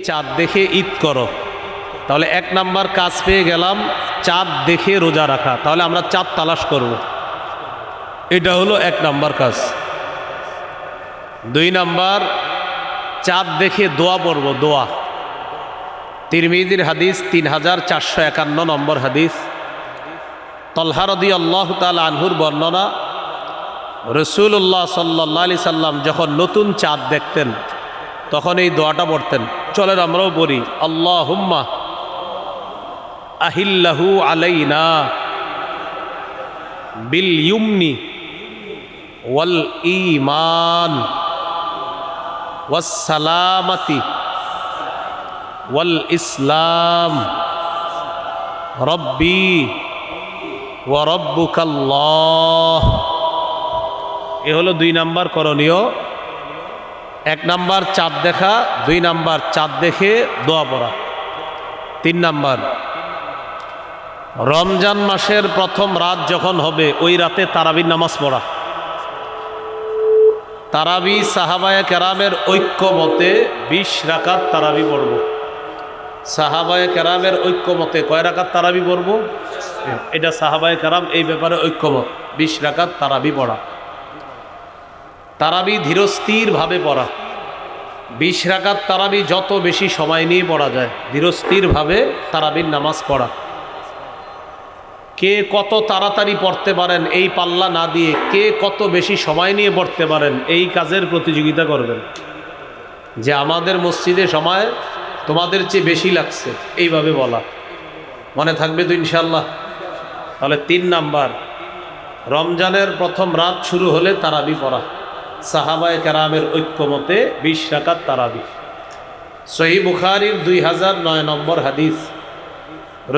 চাঁদ দেখে ঈদ করো, তাহলে এক নাম্বার কাজ পেয়ে গেলাম, চাঁদ দেখে রোজা রাখা। তাহলে আমরা চাঁদ তালাশ করব, এটা হলো এক নাম্বার কাজ। দুই নাম্বার, চাঁদ দেখে দোয়া পড়ব। দোয়া তিরমিজির হাদিস 3451 নম্বর হাদিস। তলহা রাদিয়াল্লাহু তাআলা আনহুর বর্ণনা, রাসূলুল্লাহ সাল্লাল্লাহু আলাইহি সাল্লাম যখন নতুন চাঁদ দেখতেন তখন এই দোয়াটা পড়তেন। চলেন আমরাও পড়ি, আল্লাহুম্মা আহিল্লাহু আলাইনা বিল ইউমনি ওয়াল ঈমান ওয়াস সালামাতি ওয়াল ইসলাম রব্বি ওয়া রব্বুকাল্লাহ। এ হলো দুই নাম্বার করণীয়। এক নাম্বার চাঁদ দেখা, দুই নাম্বার চাঁদ দেখে দোয়া পড়া। তিন নাম্বার, রমজান মাসের প্রথম রাত যখন হবে ওই রাতে তারাবির নামাজ পড়া। তারাবি সাহাবায়ে কেরামের ঐক্য মতে 20 রাকাত তারাবি পড়ব। সাহাবায়ে কেরামের ঐক্য মতে কয় রাকাত তারাবি পড়ব? এটা সাহাবায়ে কেরাম এই ব্যাপারে ঐক্যমত, 20 রাকাত তারাবি পড়া। তারাবি ধীরস্থির ভাবে পড়া। 20 রাকাত তারাবি যত বেশি সময় নিয়ে পড়া যায়, ধীরস্থির ভাবে তারাবির নামাজ পড়া। কে কত তাড়াতাড়ি পড়তে পারেন এই পাল্লা না দিয়ে কে কত বেশি সময় নিয়ে পড়তে পারেন এই কাজের প্রতিযোগিতা করবেন, যে আমাদের মসজিদে সময় তোমাদের চেয়ে বেশি লাগছে, এইভাবে বলা। মনে থাকবে তো ইনশাল্লাহ? তাহলে 3 নাম্বার, রমজানের প্রথম রাত শুরু হলে তারাবি পড়া। সাহাবায়ে কেরামের ঐক্যমতে 20 রাকাত তারাবি। সহিহ বুখারীর 2009 নম্বর হাদিস।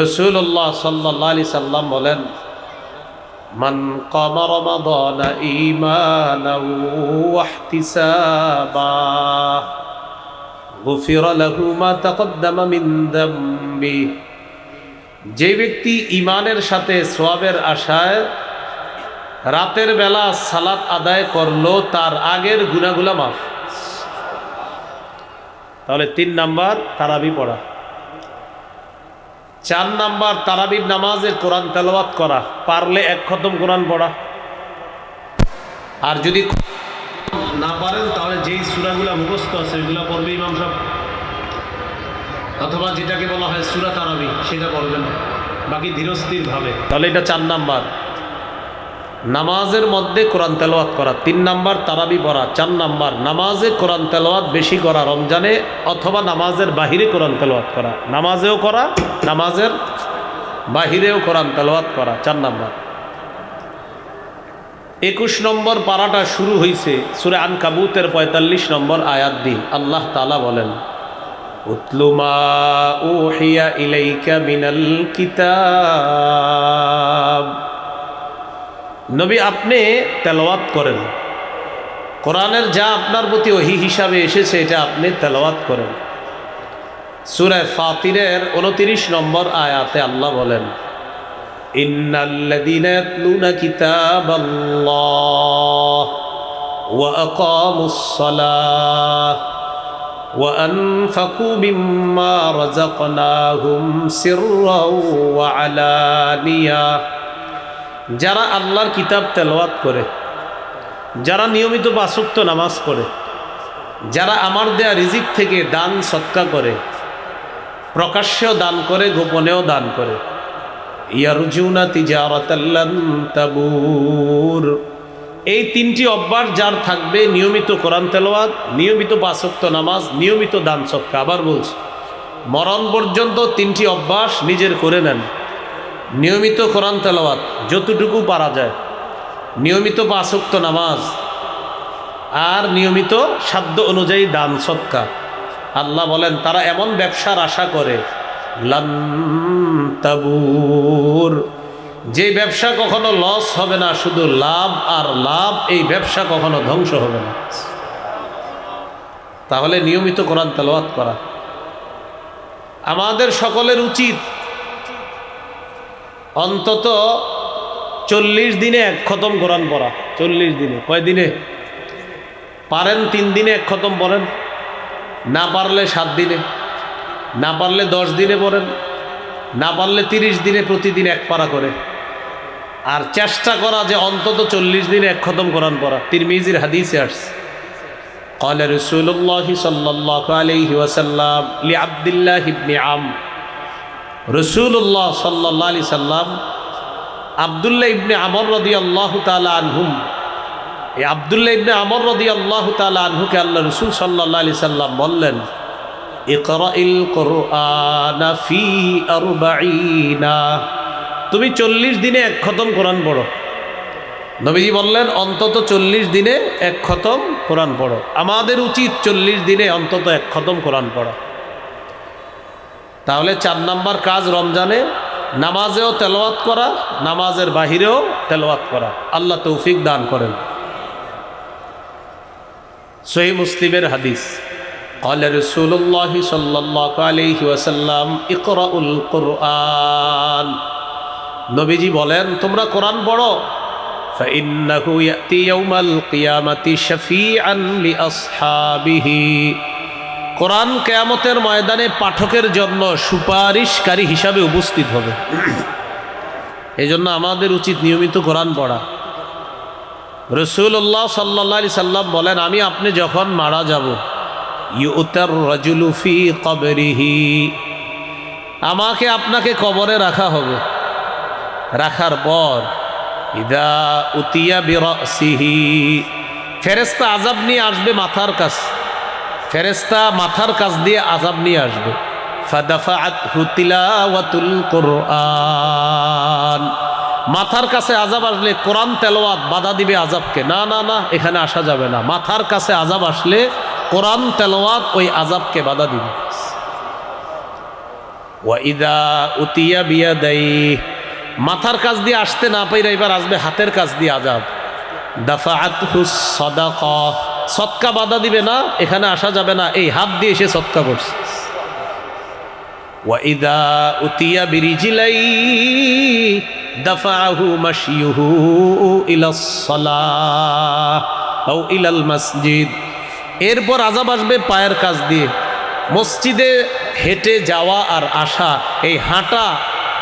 রাসূলুল্লাহ সাল্লাল্লাহু আলাইহি সাল্লাম বলেন, মান কামা রমাদান ঈমানাও ওয়া ইহতিসাবা গুফিরা লাহু মা তাকদ্দামা মিন যামবি। যে ব্যক্তি ঈমানের সাথে সওয়াবের আশায় রাতের বেলা সালাত আদায় করলো তার আগের গুনাহগুলো মাফ। তাহলে 3 নাম্বার তারাবি পড়া। 4 নাম্বার, তারাবির নামাজে কোরআন তেলাওয়াত করা, পারলে 1 খতম কোরআন পড়া। আর যদি না পারেন তাহলে যেই সূরাগুলো মুখস্থ আছে সেগুলো পড়বে ইমাম সাহেব, অথবা যেটাকে বলা হয় সূরা তারাবি সেটা পড়বেন, বাকি ধীরস্থির ভাবে। তাহলে এটা 4 নাম্বার, নামাজের মধ্যে কোরআন তেলাওয়াত করা। 3 নাম্বার তারাবি পড়া। 4 নাম্বার, নামাজে কোরআন তেলাওয়াত বেশি করা রমজানে, অথবা নামাজের বাহিরে কোরআন তেলাওয়াত করা। নামাজেও করা, নামাজের বাহিরেও কোরআন তেলাওয়াত করা। 4 নাম্বার। 21 নম্বর পারাটা শুরু হয়েছে সূরা আনকাবুতের 45 নম্বর আয়াত দিয়ে। আল্লাহ তাআলা বলেন, উতলু মা উহিয়া ইলাইকা মিনাল কিতাব। নবী আপনি তেলাওয়াত করেন, কোরআনের যা আপনার প্রতি ওহী হিসাবে এসেছে এটা আপনি তেলাওয়াত করেন। সূরা ফাতিরের 29 নম্বর আয়াতে আল্লাহ বলেন, ইন্নাল্লাযীনা ইয়াতলুনা কিতাবাল্লাহ ওয়া আকামুস সালাহ ওয়া আনফাকু মিম্মা রাযাকনাহুম সিররাও ওয়া আলানিয়া। যারা আল্লাহর কিতাব তেলাওয়াত করে, যারা নিয়মিত 5 ওয়াক্ত নামাজ পড়ে, যারা আমার দেয়া রিজিক থেকে দান সদকা করে, প্রকাশ্যেও দান করে, গোপনেও দান করে, ইয়ারজুনা তিজারাতাল লান তাবুর। এই 3টি অভ্যাস যার থাকবে, নিয়মিত কোরআন তেলাওয়াত, নিয়মিত 5 ওয়াক্ত নামাজ, নিয়মিত দান সদকা। আবার বলছি, মরণ পর্যন্ত 3টি অভ্যাস নিজের করে নেন। নিয়মিত কোরআন তেলাওয়াত যতটুকু পারা যায়, নিয়মিত 5 ওয়াক্ত নামাজ, আর নিয়মিত সাধ্য অনুযায়ী দান সদকা। আল্লাহ বলেন তারা এমন ব্যবসার আশা করে, লান তাবুর, যে ব্যবসা কখনো লস হবে না, শুধু লাভ আর লাভ, এই ব্যবসা কখনো ধ্বংস হবে না। তাহলে নিয়মিত কোরআন তেলাওয়াত করা আমাদের সকলের উচিত। অন্তত 40 দিনে 1 খতম কোরআন পড়া। 40 দিনে, কয় দিনে পারেন? 3 দিনে 1 খতম পড়েন, না পারলে 7 দিনে, না পারলে 10 দিনে পড়েন, না পারলে 30 দিনে প্রতিদিন 1 পারা করে। আর চেষ্টা করা যে অন্তত 40 দিনে 1 খতম কোরআন পড়া। তিরমিজির হাদিসে আসছে, قال رسول الله صلى الله عليه وسلم لعبد الله بن عمرو, রাসূলুল্লাহ সাল্লাল্লাহু আলাইহি সাল্লাম আব্দুল্লাহ ইবনে আমর রাদিয়াল্লাহু তাআলা আনহুম, এই আব্দুল্লাহ ইবনে আমর রাদিয়াল্লাহু তাআলা আনহুকে আল্লাহ রাসূল সাল্লাল্লাহু আলাইহি সাল্লাম বললেন, ইকরাইল কুরআনা ফি 40, তুমি 40 দিনে 1 খতম কোরআন পড়ো। নবীজি বললেন অন্তত 40 দিনে 1 খতম কোরআন পড়ো। আমাদের উচিত 40 দিনে অন্তত 1 খতম কোরআন পড়া। তাহলে 4 নাম্বার কাজ রমজানে নামাজেও তেলাওয়াত করা, নামাজের বাহিরেও তেলাওয়াত করা। আল্লাহ তৌফিক দান করেন। সহিহ মুসলিমের হাদিস, قال رسول الله صلى الله عليه وسلم اقرأوا القرآن, নবীজি বলেন তোমরা কোরআন পড়ো। فإنه يأتي يوم القيامة شفيعا لأصحابه, কোরআন কিয়ামতের ময়দানে পাঠকের জন্য সুপারিশকারী হিসাবে উপস্থিত হবে। এই জন্য আমাদের উচিত নিয়মিত কোরআন পড়া। রাসূলুল্লাহ সাল্লাল্লাহু আলাইহি সাল্লাম বলেন, আমি আপনি যখন মারা যাব, ইউতার রাজুলু ফি কবরিহি, আমাকে আপনাকে কবরে রাখা হবে। রাখার পর ইদা উতিয়া বিরাসিহি, ফেরেশতা আযাব নিয়ে আসবে মাথার কাছে, ফেরেশতা মাথার কাছ দিয়ে আযাব নিয়ে আসবে। ফাদাফাআতহু তিলাওয়াতুল কুরআন, মাথার কাছে আযাব আসলে কোরআন তেলাওয়াত বাধা দিবে আযাবকে। না না না, এখানে আসা যাবে না। মাথার কাছে আযাব আসলে কোরআন তেলাওয়াত ওই আযাবকে বাধা দিবে। ওয়া ইদা উতিয়া বিয়াদাইহি, মাথার কাছ দিয়ে আসতে না পাইরা এবার আসবে হাতের কাছ দিয়ে আযাব। দাফাআতহু সাদাকা, সদকা বাধা দিবে না, এখানে আসা যাবে না, এই হাত দিয়ে সে সদকা করছে। ওয়া ইদা উতিয়া বিরিজিলাইহি দাফাআহু মাশিয়ুহু ইলাস সালাহ আও ইলাল মসজিদ, এরপর আযাব আসবে পায়ের কাছ দিয়ে। মসজিদে হেঁটে যাওয়া আর আসা, এই হাঁটা,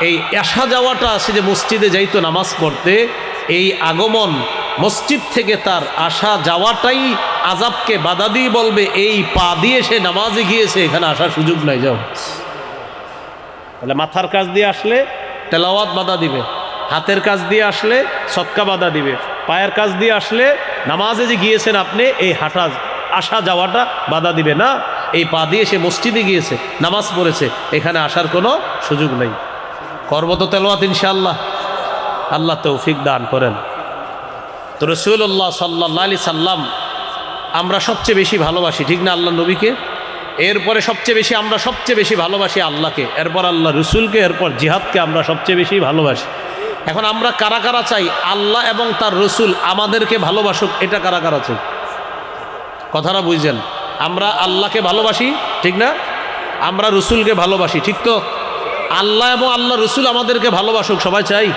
এই আসা যাওয়াটা, সে যে মসজিদে যাইতো নামাজ পড়তে, এই আগমন মসজিদ থেকে তার আসা যাওয়াটাই আযাবকে বাধা দিয়ে বলবে এই পা দিয়ে সে নামাজে গিয়েছে, এখানে আসার সুযোগ নাই, যাও। তাহলে মাথার কাছ দিয়ে আসলে তেলাওয়াত বাধা দিবে, হাতের কাছ দিয়ে আসলে সদকা বাধা দিবে, পায়ের কাছ দিয়ে আসলে নামাজে যে গিয়েছেন আপনি, এই হাঁটা আসা যাওয়াটা বাধা দিবে না। এই পা দিয়ে সে মসজিদে গিয়েছে, নামাজ পড়েছে, এখানে আসার কোনো সুযোগ নেই। করব তো তেলাওয়াত ইনশাআল্লাহ, আল্লাহ তৌফিক দান করেন। তো রাসূলুল্লাহ সাল্লাল্লাহু আলাইহি সাল্লাম আমরা সবচেয়ে বেশি ভালোবাসি, ঠিক না, আল্লাহ নবীকে। এরপরে আমরা সবচেয়ে বেশি ভালোবাসি আল্লাহকে, এরপর আল্লাহ রসুলকে, এরপর জিহাদকে আমরা সবচেয়ে বেশি ভালোবাসি। এখন আমরা কারা কারা চাই আল্লাহ এবং তার রসুল আমাদেরকে ভালোবাসুক, এটা কারা কারা চাই? কথাটা বুঝছেন? আমরা আল্লাহকে ভালোবাসি, ঠিক না, আমরা রসুলকে ভালোবাসি, ঠিক তো? আল্লাহ এবং আল্লাহ রসুল আমাদেরকে ভালোবাসুক সবাই চাই।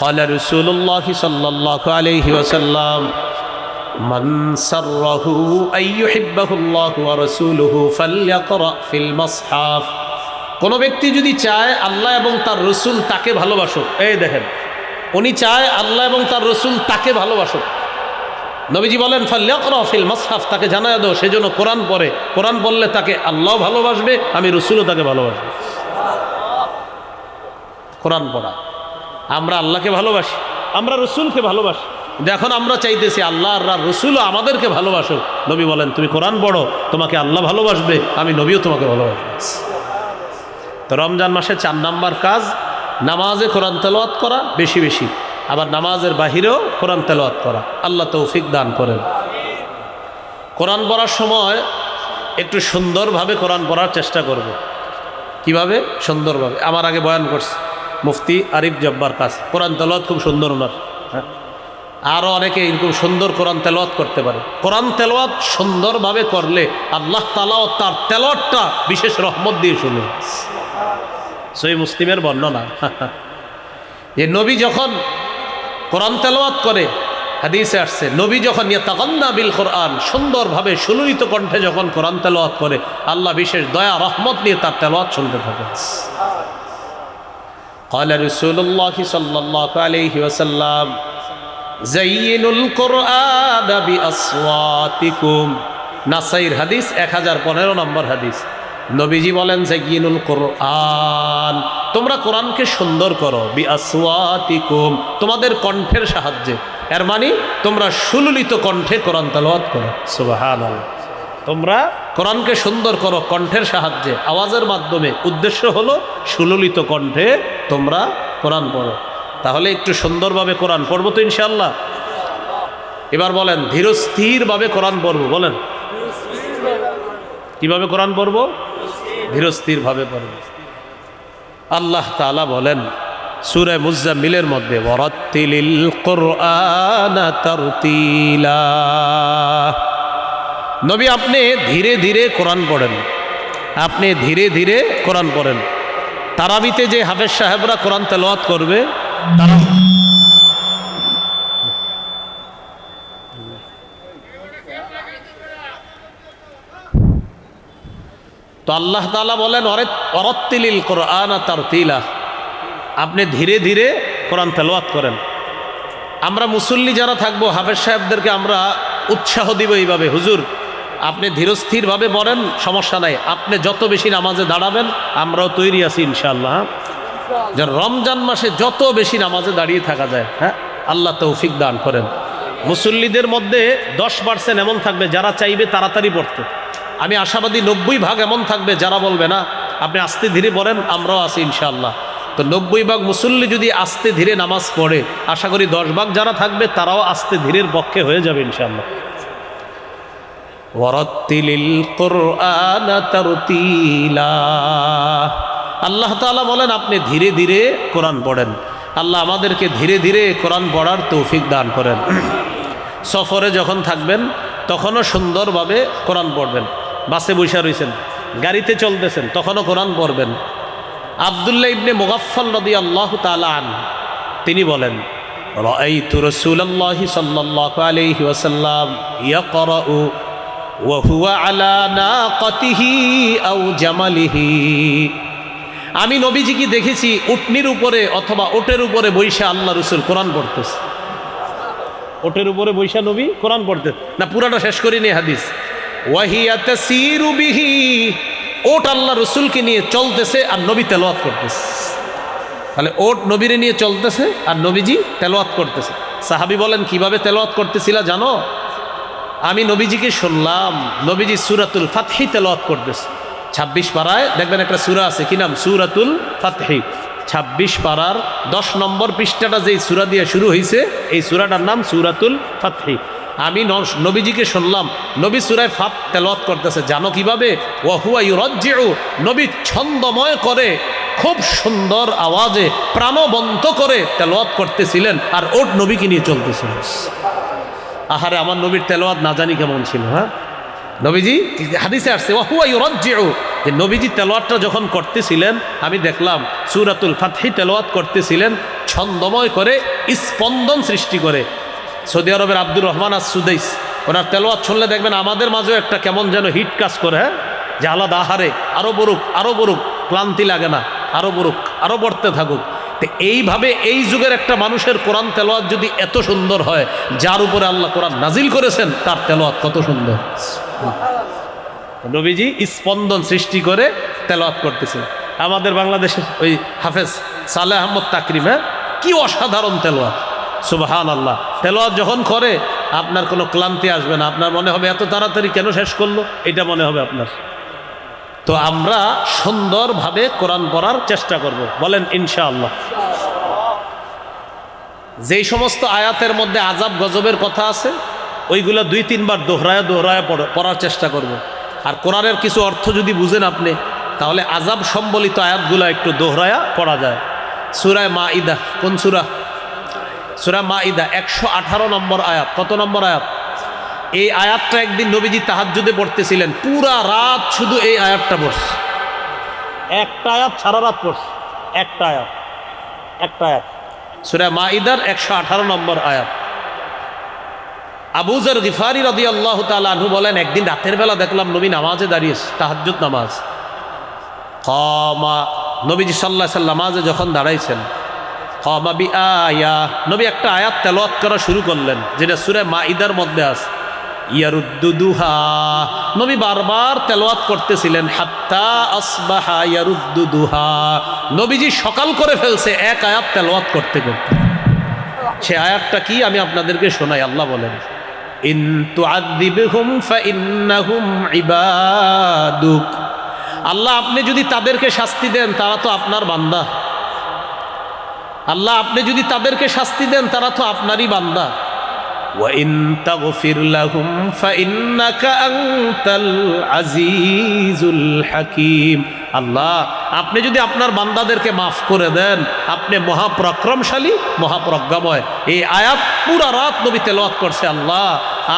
قال رسول الله صلى الله عليه وسلم من سره أن يحبه الله ورسوله فليقرأ في المصحف, কোন ব্যক্তি যদি চায় আল্লাহ এবং তার রসুল তাকে ভালোবাসুক, এই দেখেন উনি চায় আল্লাহ এবং তার রসুল তাকে ভালোবাসুক, নবীজি বলেন ফালইকরা ফিল মাসহাফ, তাকে জানায় দাও সেজন্য কোরআন পড়ে। কোরআন পড়লে তাকে আল্লাহ ভালোবাসবে, আমি রসুলও তাকে ভালোবাসবো। কোরআন পড়া, আমরা আল্লাহকে ভালোবাসি, আমরা রসুলকে ভালোবাসি। এখন আমরা চাইতেছি আল্লাহ আর রসুলও আমাদেরকে ভালোবাসুক। নবী বলেন তুমি কোরআন পড়ো, তোমাকে আল্লাহ ভালোবাসবে, আমি নবীও তোমাকে ভালোবাসবো। তো রমজান মাসে 4 নাম্বার কাজ নামাজে কোরআন তেলাওয়াত করা বেশি বেশি, আবার নামাজের বাহিরেও কোরআন তেলাওয়াত করা। আল্লাহ তৌফিক দান করেন। কোরআন পড়ার সময় একটু সুন্দরভাবে কোরআন পড়ার চেষ্টা করব। কিভাবে? সুন্দরভাবে। আমার আগে বয়ান করছে মুফতি আরিফ জব্বার কাছে, কোরআন তেলাওয়াত খুব সুন্দর ওনার, হ্যাঁ, আরও অনেকে এরকম সুন্দর কোরআন তেলাওয়াত করতে পারে। কোরআন তেলাওয়াত সুন্দরভাবে করলে আল্লাহ তাআলাও তার তেলাওয়াতটা বিশেষ রহমত দিয়ে শুনে। সহিহ মুসলিমের বর্ণনা যে নবী যখন কোরআন তেলাওয়াত করে হাদিসে আসছে নবী যখন ইয়াতাগান্না বিল কোরআন, সুন্দরভাবে সুললিত কণ্ঠে যখন কোরআন তেলাওয়াত করে, আল্লাহ বিশেষ দয়া রহমত নিয়ে তার তেলাওয়াত শুনতে থাকে। قال رسول الله صلى الله عليه وسلم زينوا القرآن بأصواتكم। নাসাইর হাদিস 1015 নম্বর হাদিস। নবীজি বলেন জাইয়িনুল কোরআন, তোমরা কোরআনকে সুন্দর করো, বিআসওয়াতিকুম, তোমাদের কণ্ঠের সাহায্যে। এর মানে তোমরা সুললিত কণ্ঠে কোরআন তেলাওয়াত করো। সুবহানাল্লাহ। তোমরা কোরআনকে সুন্দর করো কণ্ঠের সাহায্যে, আওয়াজের মাধ্যমে। উদ্দেশ্য হলো সুললিত কণ্ঠে তোমরা কোরআন পড়ো। তাহলে একটু সুন্দরভাবে কোরআন পড়বো তো ইনশাআল্লাহ। এবার বলেন ধীরস্থিরভাবে কোরআন পড়বো। বলেন কিভাবে কোরআন পড়বো? ধীরস্থিরভাবে পড়বো। আল্লাহ তাআলা বলেন সূরা মুজাম্মিলের মধ্যে, ওয়ারাত্তিলিল কুরআনা তারতিলা। নবী আপনি ধীরে ধীরে কোরআন পড়েন, আপনি ধীরে ধীরে কোরআন পড়েন। তারাবিতে যে হাফেজ সাহেবরা কোরআন তেলাওয়াত করবে, তারা তো আল্লাহ তাআলা বলেন ওয়ারাত্তিলিল কুরআনা তারতিলা, আপনি ধীরে ধীরে কোরআন তেলাওয়াত করেন। আমরা মুসল্লি যারা থাকবো, হাফেজ সাহেবদেরকে আমরা উৎসাহ দিব এইভাবে, হুজুর আপনি ধীরস্থিরভাবে পড়েন, সমস্যা নাই। আপনি যত বেশি নামাজে দাঁড়াবেন, আমরাও তৈরি আছি ইনশাআল্লাহ। যে রমজান মাসে যত বেশি নামাজে দাঁড়িয়ে থাকা যায়, হ্যাঁ, আল্লাহ তৌফিক দান করেন। মুসল্লিদের মধ্যে 10% এমন থাকবে যারা চাইবে তাড়াতাড়ি পড়তে। আমি আশাবাদী 90% এমন থাকবে যারা বলবে না আপনি আস্তে ধীরে পড়েন, আমরাও আছি ইনশাআল্লাহ। তো 90% মুসল্লি যদি আস্তে ধীরে নামাজ পড়ে, আশা করি 10% যারা থাকবে তারাও আস্তে ধীরের পক্ষে হয়ে যাবে ইনশাআল্লাহ। ওয়ারাত্তিলিল কুরআনা তারতিলা, আল্লাহ তাআলা বলেন আপনি ধীরে ধীরে কোরআন পড়েন। আল্লাহ আমাদেরকে ধীরে ধীরে কোরআন পড়ার তৌফিক দান করেন। সফরে যখন থাকবেন তখনও সুন্দরভাবে কোরআন পড়বেন। বাসে বসে রয়েছেন, গাড়িতে চলতেছেন, তখনও কোরআন পড়বেন। আব্দুল্লাহ ইবনে মুগাফফাল রাদিয়াল্লাহু তাআলা আনহু তিনি বলেন, রাআইতু রাসূলুল্লাহি সাল্লাল্লাহু আলাইহি ওয়াসাল্লাম ইয়াকরাউ ওয়া হুয়া আলা নাকাতিহি আও জামালিহি। আমি নবীজিকে দেখেছি উটনির উপরে অথবা ওটের উপরে বৈশা আল্লাহ রাসূল কোরআন পড়তেছে। ওটের উপরে বৈশা নবী কোরআন পড়তেন না। পুরাটা শেষ করিনি হাদিস। ওয়াহিয়া তাসিরু বিহি, ওট আল্লাহ রাসূলকে নিয়ে চলতেছে আর নবী তেলাওয়াত করতেছে। তাহলে ওট নবীরে নিয়ে চলতেছে আর নবীজি তেলাওয়াত করতেছে। সাহাবী বলেন কিভাবে তেলাওয়াত করতেছিল জানো? আমি নবীজিকে শুনলাম নবীজি সূরাতুল ফাতহি তেলাওয়াত করতেছে। 26 পারায় দেখবেন একটা সূরা আছে, কি নাম? সূরাতুল ফাতহি। 26 পারার 10 নম্বর পৃষ্ঠাটা যেই সূরা দিয়ে শুরু হয়েছে, এই সূরাটার নাম সূরাতুল ফাতহি। আমি নবীজিকে শুনলাম নবী সূরায় ফাত তেলাওয়াত করতেছে। জানো কিভাবে? ওয়া হুয়া ইউরাজ্জিউ, নবী ছন্দময় করে খুব সুন্দর আওয়াজে প্রাণবন্ত করে তেলাওয়াত করতেছিলেন আর ওট নবীকে নিয়ে চলতেছিল। আহারে আমার নবীর তেলাওয়াত না জানি কেমন ছিল। হ্যাঁ, নবীজি হাদিসে আসছে ওয়া হুয়া ইউরাজ্জিউ, যে নবীজি তেলাওয়াতটা যখন করতেছিলেন আমি দেখলাম সূরাতুল ফাতহি তেলাওয়াত করতেছিলেন ছন্দময় করে, স্পন্দন সৃষ্টি করে। সৌদি আরবের আব্দুর রহমান আস-সুদাইস, ওনার তেলাওয়াত শুনলে দেখবেন আমাদের মাঝেও একটা কেমন যেন হিট কাজ করে। হ্যাঁ, যে আলাদা, আহারে আরো বড়ুক আরো বড়ুক, ক্লান্তি লাগে না, আরো বড়ুক আরো পড়তে থাকুক। তো এইভাবে এই যুগের একটা মানুষের কোরআন তেলাওয়াত যদি এত সুন্দর হয়, যার উপরে আল্লাহ কোরআন নাজিল করেছেন তার তেলাওয়াত কত সুন্দর। নবীজি স্পন্দন সৃষ্টি করে তেলাওয়াত করতেছেন। আমাদের বাংলাদেশের ওই হাফেজ সালেহ আহমদ তাকরিম, হ্যাঁ, কি অসাধারণ তেলাওয়াত, সুবহানাল্লাহ। তেলাওয়াত যখন করে আপনার কোনো ক্লান্তি আসবে না, আপনার মনে হবে এত তাড়াতাড়ি কেন শেষ করলো, এটা মনে হবে আপনার। তো আমরা সুন্দরভাবে কোরআন পড়ার চেষ্টা করব, বলেন ইনশাআল্লাহ। যেই সমস্ত আয়াতের মধ্যে আযাব গজবের কথা আছে ওইগুলো 2-3 বার দোহরায়া দোহরায়া পড়ার চেষ্টা করব। আর কোরআনের কিছু অর্থ যদি বুঝেন আপনি, তাহলে আযাব সম্বলিত আয়াতগুলো একটু দোহরায়া পড়া যায়। সূরা মাইদা, কোন সূরা? সূরা মাইদা 118 নম্বর আয়াত। কত নম্বর আয়াত? এই আয়াতটা একদিন নবীজি তাহাজ্জুদে পড়তেছিলেন, পুরা রাত শুধু এই আয়াতটা পড়ছে। একটা আয়াত সারা রাত পড়ছে, একটা আয়াত। সূরা মাইদার 118 নম্বর আয়াত। আবু যর গিফারি রাদিয়াল্লাহু তাআলা আনহু বলেন, একদিন রাতের বেলা দেখলাম নবী নামাজে দাঁড়িয়েছে, তাহাজ্জুদ নামাজ। নবীজি সাল্লাল্লাহু আলাইহি ওয়াসাল্লাম নামাজে যখন দাঁড়াইছেন, নবী একটা আয়াত তেলাওয়াত করা শুরু করলেন, যেটা সূরা মাইদার মধ্যে আছে। ইয়ারুদ্দুহা, নবী বারবার তেলাওয়াত করতেছিলেন, হাত্তা আসবাহা ইয়ারুদ্দুহা, নবীজি সকাল করে ফেলছে এক আয়াত তেলাওয়াত করতে করতে। সে আয়াতটা কি আমি আপনাদেরকে শোনাই। আল্লাহ বলেন, ইন তুআযিবহুম ফাইন্নাহুম ইবাদুক, আল্লাহ আপনি যদি তাদেরকে শাস্তি দেন তারা তো আপনার বান্দা। আল্লাহ আপনি যদি তাদেরকে শাস্তি দেন তারা তো আপনারই বান্দা। ওয়া ইন তাগফির লাহুম ফাইন্নাকা আনতাল আজিজুল হাকীম, আল্লাহ আপনি যদি আপনার বান্দাদেরকে মাফ করে দেন আপনি মহাপরাক্রমশালী মহাপ্রজ্ঞাময়। এই আয়াত পুরা রাত নবী তেলাওয়াত করছে। আল্লাহ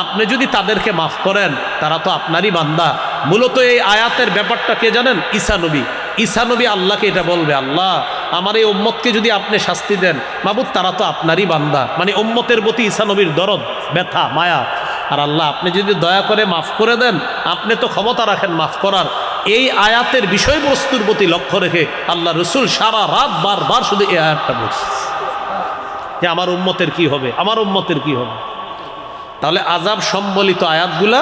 আপনি যদি তাদেরকে মাফ করেন তারা তো আপনারই বান্দা। মূলত এই আয়াতের ব্যাপারটা কে জানেন? ঈসা নবী। ঈসা নবী আল্লাহকে এটা বলবে, আল্লাহ আমার এই উম্মতকে যদি আপনি শাস্তি দেন, মাবুদ তারা তো আপনারই বান্দা। মানে উম্মতের প্রতি ঈসা নবীর দরদ, ব্যথা, মায়া। আর আল্লাহ আপনি যদি দয়া করে মাফ করে দেন, আপনি তো ক্ষমতা রাখেন মাফ করার। এই আয়াতের বিষয়বস্তুর প্রতি লক্ষ্য রেখে আল্লাহ রসুল সারা রাত বারবার শুধু এই আয়াতটা বলছে যে আমার উম্মতের কি হবে, আমার উম্মতের কি হবে। তাহলে আযাব সম্বলিত আয়াতগুলা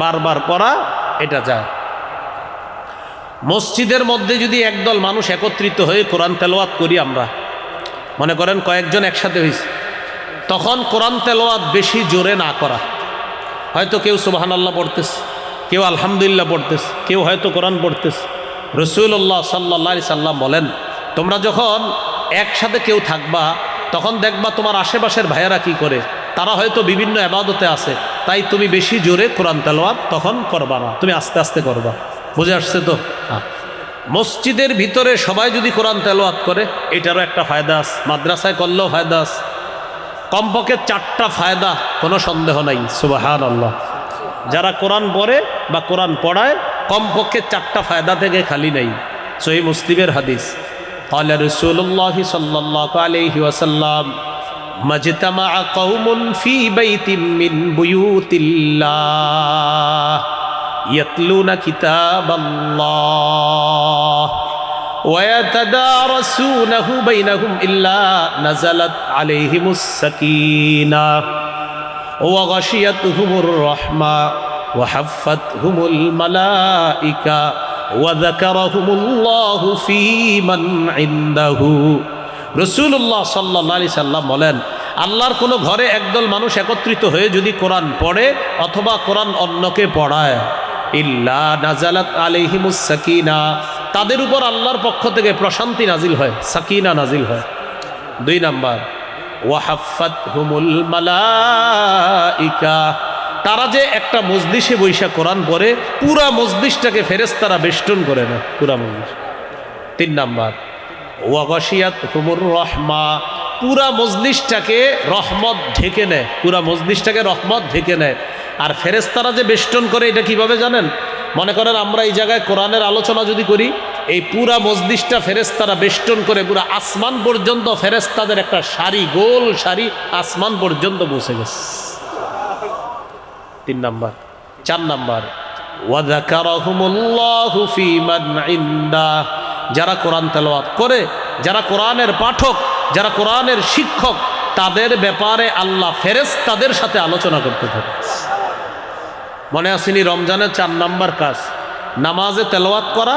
বারবার পড়া এটা যায়। মসজিদের মধ্যে যদি একদল মানুষ একত্রিত হয়ে কোরআন তেলাওয়াত করি, আমরা মনে করেন কয়েকজন একসাথে হয়েছে, তখন কোরআন তেলাওয়াত বেশি জোরে না করা। হয়তো কেউ সুবহানাল্লাহ পড়তেছে, কেউ আলহামদুলিল্লাহ পড়তেছে, কেউ হয়তো কোরআন পড়তেছে। রাসূলুল্লাহ সাল্লাল্লাহু আলাইহি সাল্লাম বলেন, তোমরা যখন একসাথে কেউ থাকবা তখন দেখবা তোমার আশেপাশের ভাইয়েরা কি করে, তারা হয়তো বিভিন্ন ইবাদতে আছে, তাই তুমি বেশি জোরে কোরআন তেলাওয়াত তখন করবা না, তুমি আস্তে আস্তে করবা। বুঝে আসছে তো? হ্যাঁ। মসজিদের ভিতরে সবাই যদি কোরআন তেলাওয়াত করে এটারও একটা ফায়দা আছে, মাদ্রাসায় করলেও ফায়দা আছে। কমপক্ষে 4টা ফায়দা, কোনো সন্দেহ নাই। সুবহানাল্লাহ। যারা কোরআন পড়ে বা কোরআন পড়ায় কমপক্ষে 4টা ফায়দা থেকে খালি নাই। সহিহ মুসলিমের হাদিস, ক্বালা রাসূলুল্লাহ সাল্লাল্লাহু আলাইহি ওয়াসাল্লাম, মাজতামা কওমুন ফি বাইতিন মিন বুয়ুতিল্লাহ ইয়াতলুনা কিতাবাল্লাহ ওয়া ইয়াতাদারাসুনাহু বাইনাহুম ইল্লা নাযালাত আলাইহিমুস সাকিনাহ ওয়া গাশিয়াতুহুমুর রাহমা ওয়া হাফফাতহুমুল মালাইকা ওয়া যাকারাহুমুল্লাহু ফী মান ইনদাহু। রাসূলুল্লাহ সাল্লাল্লাহু আলাইহি সাল্লাম বলেন, আল্লাহর কোনো ঘরে একদল মানুষ একত্রিত হয়ে যদি কোরআন পড়ে অথবা কোরআন অন্যকে পড়ায়, ইল্লা নাজালাত আলাইহিমুস সাকিনা, তাদের উপর আল্লাহর পক্ষ থেকে প্রশান্তি নাজিল হয়, সাকিনা নাজিল হয়। 2 নাম্বার, ওয়া হাফফাতহুমুল মালাইকা, তারা যে একটা মজলিসে বৈশা কোরআন পড়ে পুরা মজলিসটাকে ফেরেশতারা বেষ্টন করে না, পুরা মজলিস। 3 নাম্বার, ওয়া গাশিয়াতহুমুর রাহমা, পুরা মজলিসটাকে রহমত ঢেকে নেয়, পুরা মজলিসটাকে রহমত ঢেকে নেয়। আর ফেরেশতারা যে বেষ্টন করে এটা কিভাবে জানেন? মনে করেন আমরা এই জায়গায় কোরআনের আলোচনা যদি করি, এই পুরা মজলিসটা ফেরেশতারা বেষ্টন করে পুরা আসমান পর্যন্ত, ফেরেশতাদের একটা সারি, গোল সারি আসমান পর্যন্ত পৌঁছে গেছে। 3 নাম্বার। 4 নাম্বার, ওয়া যাকারাহুমুল্লাহু ফী মান ইনদাহ, যারা কোরআন তেলাওয়াত করে, যারা কোরআনের পাঠক, যারা কোরআনের শিক্ষক, তাদের ব্যাপারে আল্লাহ ফেরেশতাদের সাথে আলোচনা করতে থাকে। মনে আসেনি রমজানের 4 নাম্বার কাজ নামাজে তেলাওয়াত করা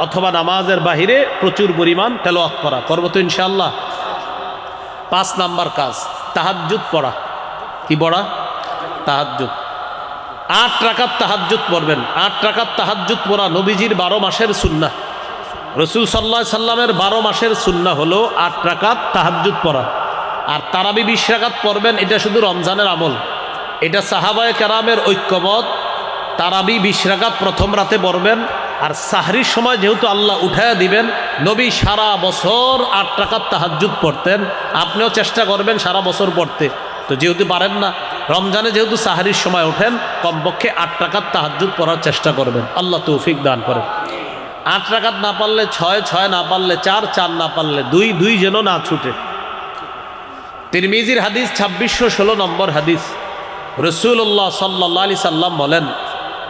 অথবা নামাজের বাহিরে প্রচুর পরিমাণ তেলাওয়াত করা, করবো তো ইনশাআল্লাহ। 5 নাম্বার কাজ তাহাজ্জুদ পড়া। কি পড়া? তাহাজ্জুদ। 8 রাকাত তাহাজ্জুদ পড়বেন। 8 রাকাত তাহাজ্জুদ পড়া নবীজির 12 মাসের সুন্নাহ। রাসূল সাল্লাল্লাহু আলাইহি সাল্লামের 12 মাসের সুন্নাহ হলো 8 রাকাত তাহাজ্জুদ পড়া। আর তারাবি 20 রাকাত পড়বেন, এটা শুধু রমজানের আমল। এটা সাহাবায়ে কেরামের ঐক্যমত। তারাবি 20 রাকাত প্রথম রাতে পড়বেন। আর সাহরির সময় যেহেতু আল্লাহ উঠায়া দিবেন, নবী সারা বছর 8 রাকাত তাহাজ্জুদ পড়তেন। আপনিও চেষ্টা করবেন সারা বছর পড়তে। তো যেহেতু পারেন না, রমজানে যেহেতু সাহরির সময় ওঠেন, কমপক্ষে 8 রাকাত তাহাজ্জুদ পড়ার চেষ্টা করবেন। আল্লাহ তৌফিক দান করেন। 8 রাকাত না পারলে 6, 6 না পারলে 4, 4 না পারলে 2, 2 যেন না ছুটে। তিরমিজির হাদিস 2616 নম্বর হাদিস, রাসূলুল্লাহ সাল্লাল্লাহু আলাইহি সাল্লাম বলেন,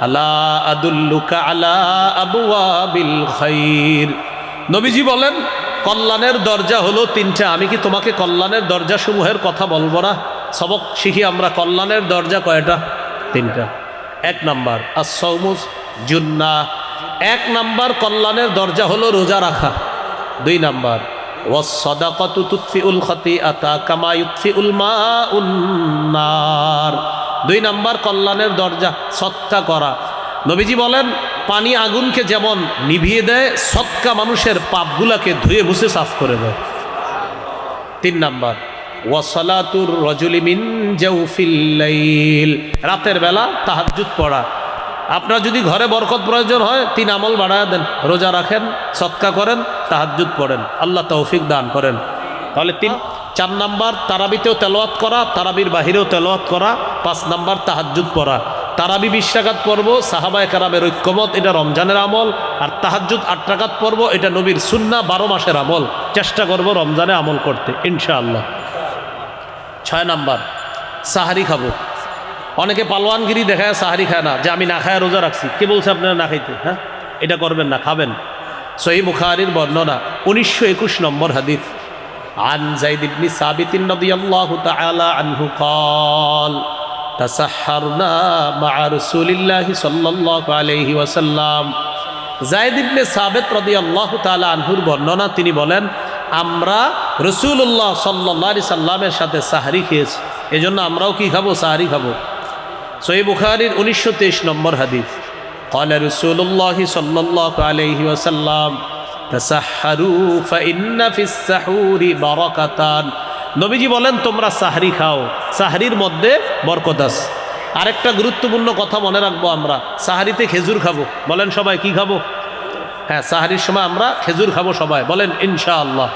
আলা আদুল্লুকা আলা আবওয়াবিল খাইর। নবীজি বলেন, কল্যাণের দরজা হলো তিনটা, আমি কি তোমাকে কল্যাণের দরজা সমূহের কথা বলবো না? সবক শিখি আমরা, কল্যাণের দরজা কয়টা? তিনটা। এক নাম্বার আস-সাওমুস জুন্নাহ, এক নাম্বার কল্যাণের দরজা হলো রোজা রাখা। দুই নাম্বার ওয়াস-সাদাকাতু তুতফিউল খাতিআতা কামা ইউতফিউল মাউন নার। দুই নাম্বার কল্যাণের দরজা সদকা করা। নবীজি বলেন, পানি আগুনকে যেমন নিভিয়ে দেয়, সদকা মানুষের পাপগুলাকে ধুয়ে মুছে সাফ করে দেয়। তিন নাম্বার ওয়াসালাতুর রাজুলি মিন জাওফিল লাইল, রাতের বেলা তাহাজ্জুদ পড়া। আপনার যদি ঘরে বরকত প্রয়োজন হয়, তিন আমল বাড়ায় দেন, রোজা রাখেন, সদকা করেন, তাহাজ্জুদ পড়েন, আল্লাহ তৌফিক দান করেন। তাহলে চার নাম্বার তারাবিতেও তেলাওয়াত করা, তারাবির বাহিরেও তেলাওয়াত করা। পাঁচ নাম্বার তাহাজ্জুদ পড়া। তারাবি 20 রাকাত পড়ব, সাহাবায়ে কেরামের ঐক্যমত, এটা রমজানের আমল। আর তাহাজ্জুদ 8 রাকাত পড়ব, এটা নবীর সুন্নাহ, 12 মাসের আমল। চেষ্টা করব রমজানে আমল করতে ইনশাআল্লাহ। 6 নাম্বার সাহারি খাবো। অনেকে পালোয়ানগিরি দেখায়, সাহারি খায় না, যে আমি না খায় রোজা রাখছি। কে বলছে আপনারা না খাইতে? হ্যাঁ, এটা করবেন না, খাবেন। সহিহ বুখারীর বর্ণনা 1921 নম্বর হাদিস, আন যায়েদ ইবনে সাবিত রাদিয়াল্লাহু তাআলা আনহু قال তাসাহহারনা মা রাসূলিল্লাহি সাল্লাল্লাহু আলাইহি ওয়াসাল্লাম। যায়েদ ইবনে সাবিত রাদিয়াল্লাহু তাআলা আনহুর বর্ণনা, তিনি বলেন, আমরা রাসূলুল্লাহ সাল্লাল্লাহু আলাইহি সাল্লামের সাথে সাহরি খেয়েছি, এজন্য আমরাও কি খাবো? সাহরি খাবো। সহিহ বুখারীর 1923 নম্বর হাদিস, قال رسول الله صلى الله عليه وسلم تسحروا فإن في السحور بركتان। নবীজি বলেন, তোমরা সাহরি খাও, সাহরির মধ্যে বরকত আছে। আরেকটা গুরুত্বপূর্ণ কথা মনে রাখবো, আমরা সাহরিতে খেজুর খাবো। বলেন সবাই কি খাবো? হ্যাঁ, সাহরির সময় আমরা খেজুর খাবো সবাই, বলেন ইনশাআল্লাহ।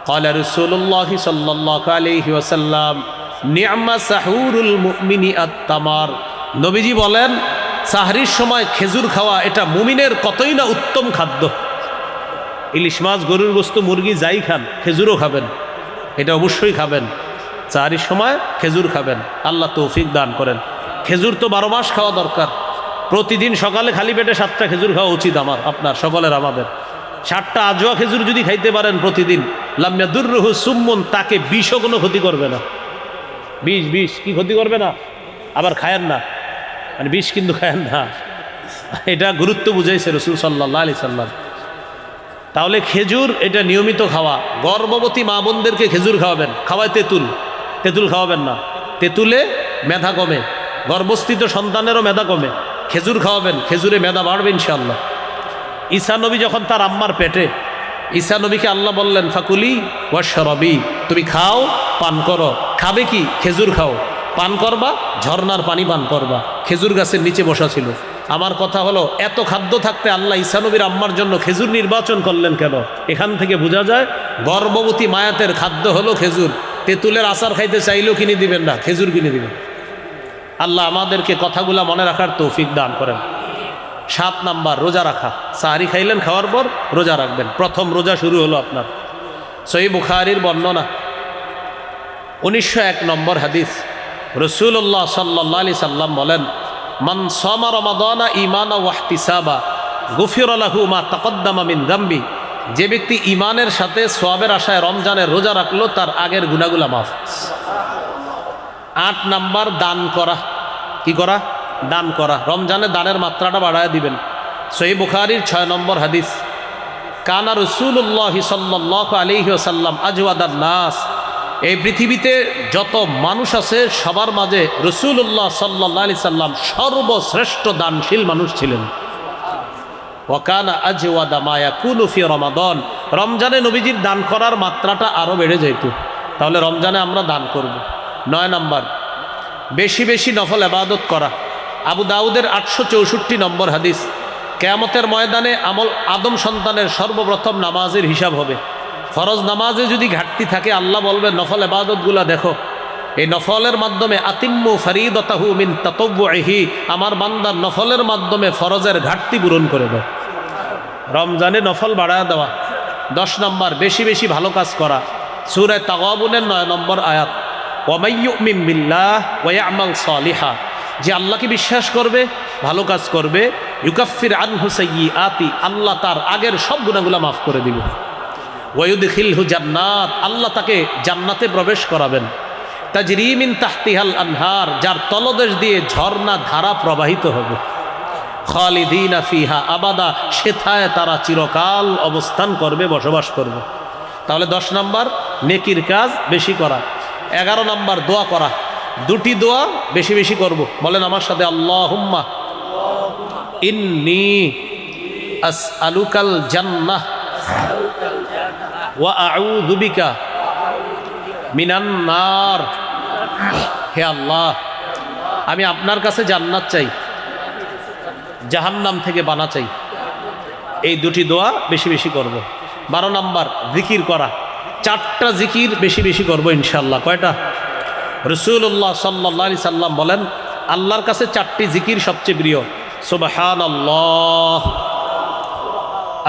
قال رسول الله صلى الله عليه وسلم নি'মা সাহুরুল মুমিনি আত-তামার। নবীজি বলেন, সাহরির সময় খেজুর খাওয়া এটা মুমিনের কতই না উত্তম খাদ্য। ইলিশ মাছ, গরুর গোশত, মুরগি যাই খান, খেজুরও খাবেন, এটা অবশ্যই খাবেন। সাহরির সময় খেজুর খাবেন, আল্লাহ তৌফিক দান করেন। খেজুর তো 12 মাস খাওয়া দরকার। প্রতিদিন সকালে খালি পেটে 7টা খেজুর খাওয়া উচিত আমার, আপনার, সকলের, আমাদের। 7টা আজওয়া খেজুর যদি খাইতে পারেন প্রতিদিন, লাম ইয়াদুররুহু সুম্মুন, তাকে বিষও কোনো ক্ষতি করবে না। বিষ কি ক্ষতি করবে না? আবার খায়েন না, মানে বিষ কিন্তু খায়েন না, এটা গুরুত্ব বুঝাইছে রাসূল সাল্লাল্লাহু আলাইহি সাল্লাম। তাহলে খেজুর এটা নিয়মিত খাওয়া। গর্ভবতী মা বোনদেরকে খেজুর খাওয়াবেন। খাওয়ায় তেঁতুল খাওয়াবেন না, তেঁতুলে মেধা কমে, গর্ভস্থিত সন্তানেরও মেধা কমে। খেজুর খাওয়াবেন, খেজুরে মেধা বাড়বে ইনশাআল্লাহ। ঈসা নবী যখন তার আম্মার পেটে, ঈসা নবীকে আল্লাহ বললেন, ফাকুলি ওয়াশরাবি, তুমি খাও, পান করো। খাবে কি? খেজুর খাও, পান করবা, ঝর্ণার পানি পান করবা। খেজুর গাছের নিচে বসা ছিল। আমার কথা হলো, এত খাদ্য থাকতে আল্লাহ ঈসা নবীর আম্মার জন্য খেজুর নির্বাচন করলেন কেন? এখান থেকে বোঝা যায়, গর্ভবতী মায়াতের খাদ্য হলো খেজুর। তেঁতুলের আচার খাইতে চাইলেও কিনে দিবেন না, খেজুর কিনে দিবেন। আল্লাহ আমাদেরকে কথাগুলা মনে রাখার তৌফিক দান করেন। 7 নাম্বার রোজা রাখা। সাহরি খাইলেন, খাওয়ার পর রোজা রাখবেন। প্রথম রোজা শুরু হলো আপনার। সহিহ বুখারীর বর্ণনা 1901 নম্বর হাদিস, রাসূলুল্লাহ সাল্লাল্লাহু আলাইহি সাল্লাম বলেন, মান সামা রমাদানা ঈমানা ওয়া ইহতিসাবা গুফিরা লাহু মা তাকদ্দামা মিন যামবি। যে ব্যক্তি ঈমানের সাথে সওয়াবের আশায় রমজানের রোজা রাখলো, তার আগের গুনাহগুলো মাফ। 8 নাম্বার দান করা। কি করা? দান করা। রমজানে দানের মাত্রাটা বাড়ায় দিবেন। সহিহ বুখারীর 6 নম্বর হাদিস, কানা রাসূলুল্লাহ সাল্লাল্লাহু আলাইহি ওয়াসাল্লাম আজওয়াদান নাস। এই পৃথিবীতে যত মানুষ আছে সবার মাঝে রাসূলুল্লাহ সাল্লাল্লাহু আলাইহি সাল্লাম সর্বশ্রেষ্ঠ দানশীল মানুষ ছিলেন। ওয়া কানা আজওয়াদা মা ইয়াকুনু ফি রমাদান। রমজানে নবীজির দান করার মাত্রাটা আরো বেড়ে যেত। তাহলে রমজানে আমরা দান করব। 9 নাম্বার বেশি বেশি নফল ইবাদত করা। আবু দাউদের 864 নম্বর হাদিস, কিয়ামতের ময়দানে আদম সন্তানের সর্বপ্রথম নামাজের হিসাব হবে। ফরজ নামাজে যদি ঘাটতি থাকে, আল্লাহ বলবে নফল ইবাদতগুলা দেখো, এই নফলের মাধ্যমে আতিম্মু ফরিদাতাহু মিন তাতাওউহি, আমার বান্দার নফলের মাধ্যমে ফরজের ঘাটতি পূরণ করে দাও। রমজানে নফল বাড়ায় দেওয়া। 10 নম্বর বেশি বেশি ভালো কাজ করা। সূরা তাগাবুনের 9 নম্বর আয়াত, ওয়া মান ইউমিন বিল্লাহ ওয়া ইয়ামাল সালিহা, যে আল্লাহকে বিশ্বাস করবে, ভালো কাজ করবে, ইউকাফির আনহু সাইয়্যাতি, আল্লাহ তার আগের সব গুনাহগুলো মাফ করে দিবে। ওয়া ইউদখিলহু জান্নাত, আল্লাহ তাকে জান্নাতে প্রবেশ করাবেন। তাজরি মিন তাহতিহাল আনহার, যার তলদেশ দিয়ে ঝর্ণা ধারা প্রবাহিত হবে। খালিদিনা ফিহা আবাদা, সেথায় তারা চিরকাল অবস্থান করবে, বসবাস করবে। তাহলে 10 নাম্বার নেকির কাজ বেশি করা। 11 নাম্বার দোয়া করা। দুটি দোয়া বেশি বেশি করব, বলেন আমার সাথে, আল্লাহুম্মা ইন্নী আসআলুকাল জান্নাহ ওয়া আউযু বিকা মিনান নার। হে আল্লাহ, আমি আপনার কাছে জান্নাত চাই, জাহান্নাম থেকে বানা চাই। এই দুটি দোয়া বেশি বেশি করব। 12 নাম্বার জিকির করা। 4টা জিকির বেশি বেশি করব ইনশাআল্লাহ। কয়টা? রাসূলুল্লাহ সাল্লাল্লাহু আলাইহি সাল্লাম বলেন, আল্লাহর কাছে 4টি জিকির সবচেয়ে প্রিয়। সুবহানাল্লাহ,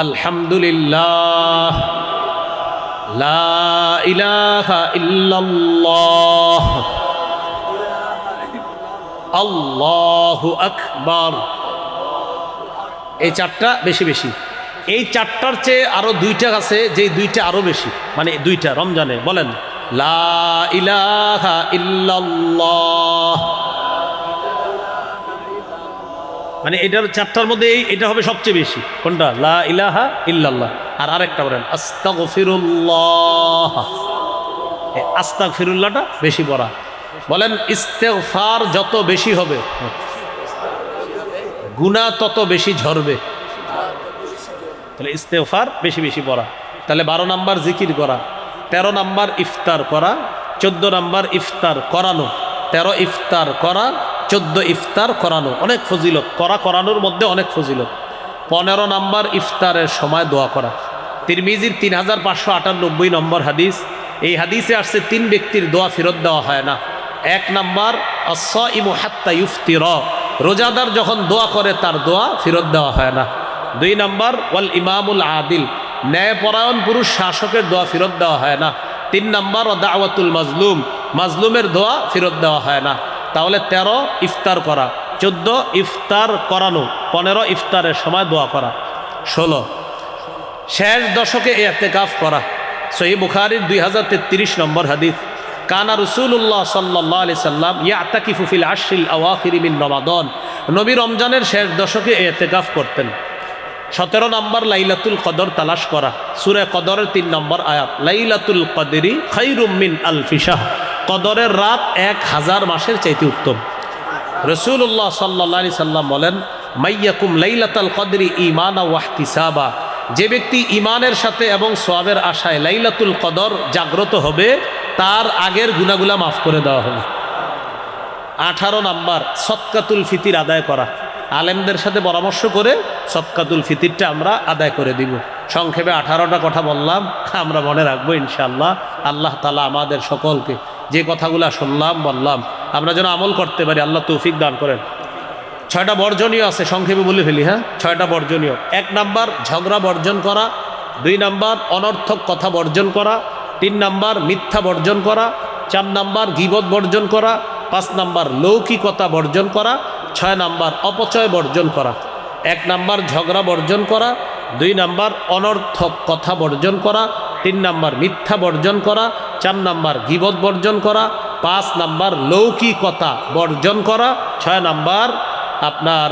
আলহামদুলিল্লাহ, লা ইলাহা ইল্লাল্লাহ, আল্লাহু আকবার। এই 4টা বেশি বেশি। এই 4টার চেয়ে আরো 2টা আছে, যে 2টা আরো বেশি, মানে 2টা রমজানে বলেন, লা ইলাহা ইল্লাল্লাহ, মানে এটার 4টার মধ্যে এটা হবে সবচেয়ে বেশি। কোনটা? লা ইলাহা ইল্লাল্লাহ। আর আরেকটা বলেন আস্তাগফিরুল্লাহ। আস্তাগফিরুল্লাহটা বেশি পড়া। বলেন ইস্তেগফার যত বেশি হবে গুনাহ তত বেশি ঝরবে। তাহলে ইস্তেগফার বেশি বেশি পড়া। তাহলে 12 নাম্বার জিকির করা, 13 নাম্বার ইফতার করা, 14 নাম্বার ইফতার করানো। 13 ইফতার করা, 14 ইফতার করানো, অনেক ফজিলত। করানোর মধ্যে অনেক ফজিলত। 15 নাম্বার ইফতারের সময় দোয়া করা। তিরমিজির 3598 নম্বর হাদিস। এই হাদিসে আসছে 3 ব্যক্তির দোয়া ফেরত দেওয়া হয় না। 1 নাম্বার আস-সাইমু হাত্তা ইফতিরা, রোজাদার যখন দোয়া করে তার দোয়া ফেরত দেওয়া হয় না। 2 নাম্বার ওয়াল ইমামুল আদিল, ন্যায়পরায়ণ পুরুষ শাসকের দোয়া ফেরত দেওয়া হয় না। 3 নাম্বার ও দাওয়াতুল মাজলুম, মাজলুমের দোয়া ফেরত দেওয়া হয় না। তাহলে 13 ইফতার করা, 14 ইফতার করানো, 15 ইফতারের সময় দোয়া করা। 16 শেষ দশকে ইতিকাফ করা। সহিহ বুখারীর 2033 নম্বর হাদিস। কানা রাসূলুল্লাহ সাল্লাল্লাহু আলাইহি সাল্লাম ইয়াতাকিফু ফিল আশরিল আওয়াখির মিন রমাদান, নবী রমজানের শেষ দশকে ইতিকাফ করতেন। 17 নম্বর লাইলাতুল কদর তালাশ করা। সূরা কদরের 3 নম্বর আয়াত, লাইলাতুল কদরি খায়রুম মিন আলফি শাহর, কদরের রাত 1000 মাসের চাইতে উত্তম। রাসূলুল্লাহ সাল্লাল্লাহু আলাইহি সাল্লাম বলেন, মাইয়াকুম লাইলাতুল কদরি ঈমানা ওয়া ইহতিসাবা, যে ব্যক্তি ঈমানের সাথে এবং সওয়াবের আশায় লাইলাতুল কদর জাগ্রত হবে, তার আগের গুনাহগুলো মাফ করে দেওয়া হবে। 18 নাম্বার সদকাতুল ফিতির আদায় করা। আলেমদের সাথে পরামর্শ করে সদকাতুল ফিতিরটা আমরা আদায় করে দিব। সংক্ষেপে 18টা কথা বললাম, আমরা মনে রাখবো ইনশাআল্লাহ। আল্লাহ তাআলা আমাদের সকলকে যে কথাগুলো শুনলাম বললাম আমরা যেন আমল করতে পারি, আল্লাহ তৌফিক দান করেন। 6টা বর্জনীয় আছে, সংক্ষেপে বলে ফেলি। 6টা বর্জনীয়। 1 নাম্বার ঝগড়া বর্জন করা, 2 নাম্বার অনর্থক কথা বর্জন করা, 3 নাম্বার মিথ্যা বর্জন করা, 4 নাম্বার গীবত বর্জন করা, 5 নাম্বার লৌকিকতা বর্জন করা, 6 নাম্বার অপচয় বর্জন করা। 1 নাম্বার ঝগড়া বর্জন করা, 2 নাম্বার অনর্থক কথা বর্জন করা, 3 নাম্বার মিথ্যা বর্জন করা, 4 নাম্বার গীবত বর্জন করা, 5 নাম্বার লৌকিকতা বর্জন করা, 6 নাম্বার আপনার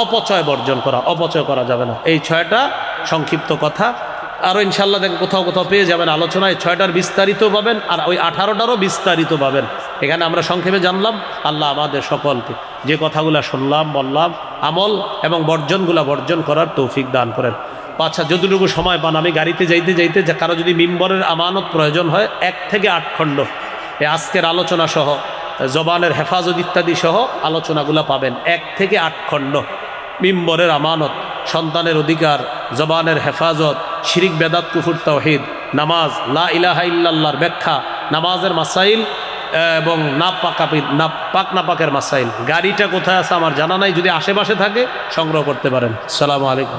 অপচয় বর্জন করা। অপচয় করা যাবে না। এই 6টা সংক্ষিপ্ত কথা। আরও ইনশাল্লাহ দেখেন কোথাও কোথাও পেয়ে যাবেন আলোচনায়। 6টার বিস্তারিত পাবেন আর ওই 18টারও বিস্তারিত পাবেন। এখানে আমরা সংক্ষেপে জানলাম। আল্লাহ আমাদের সকলকে যে কথাগুলো শুনলাম বললাম আমল এবং বর্জনগুলো বর্জন করার তৌফিক দান করেন। আচ্ছা, যতটুকু সময় পান, আমি গাড়িতে যাইতে যাইতে যে কারো যদি মিম্বরের আমানত প্রয়োজন হয় 1 থেকে 8 খণ্ড এই আজকের আলোচনা সহ জবানের হেফাজত ইত্যাদি সহ আলোচনাগুলো পাবেন। 1 থেকে 8 খণ্ড মিম্বরের আমানত, সন্তানের অধিকার, জবানের হেফাজত, শিরিক বেদাত কুফর তাওহীদ, নামাজ, লা ইলাহা ইল্লাল্লাহর ব্যাখ্যা, নামাজের মাসাইল এবং পাক নাপাকের মাসাইল। গাড়িটা কোথায় আছে আমার জানা নাই, যদি আশেপাশে থাকে সংগ্রহ করতে পারেন। আসসালামু আলাইকুম।